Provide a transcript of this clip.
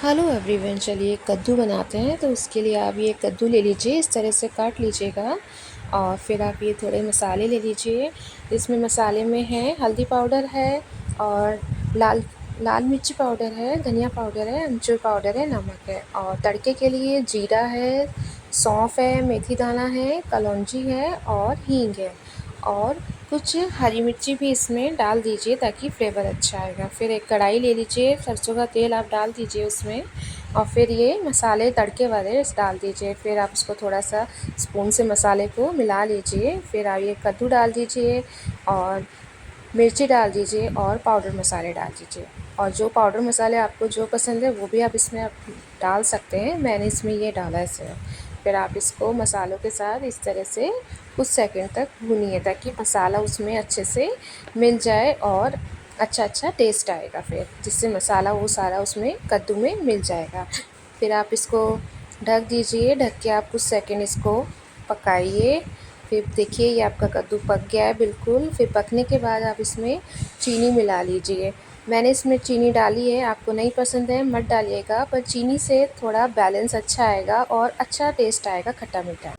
Hello everyone, चलिए कद्दू बनाते हैं। तो उसके लिए आप ये कद्दू ले लीजिए, इस तरह से काट लीजिएगा। और फिर आप ये थोड़े मसाले ले लीजिए। इसमें मसाले में है हल्दी पाउडर है, और लाल लाल मिर्ची पाउडर है, धनिया पाउडर है, अमचूर पाउडर है, नमक है। और तड़के के लिए जीरा है, सौंफ है, मेथी दाना है, कलौंजी है और हींग है। और कुछ हरी मिर्ची भी इसमें डाल दीजिए ताकि फ्लेवर अच्छा आएगा। फिर एक कढ़ाई ले लीजिए, सरसों का तेल आप डाल दीजिए उसमें। और फिर ये मसाले तड़के वाले डाल दीजिए। फिर आप उसको थोड़ा सा स्पून से मसाले को मिला लीजिए। फिर आप ये कद्दू डाल दीजिए और मिर्ची डाल दीजिए और पाउडर मसाले डाल दीजिए। और जो पाउडर मसाले आपको जो पसंद है वो भी आप इसमें आप डाल सकते हैं। मैंने इसमें ये डाला है सिर्फ। फिर आप इसको मसालों के साथ इस तरह से कुछ सेकंड तक भूनिए ताकि मसाला उसमें अच्छे से मिल जाए और अच्छा टेस्ट आएगा। फिर जिससे मसाला वो सारा उसमें कद्दू में मिल जाएगा। फिर आप इसको ढक दीजिए। ढक के आप कुछ सेकंड इसको पकाइए। फिर देखिए ये आपका कद्दू पक गया है बिल्कुल। फिर पकने के बाद आप इसमें चीनी मिला लीजिए। मैंने इसमें चीनी डाली है, आपको नहीं पसंद है मत डालिएगा, पर चीनी से थोड़ा बैलेंस अच्छा आएगा और अच्छा टेस्ट आएगा खट्टा मीठा।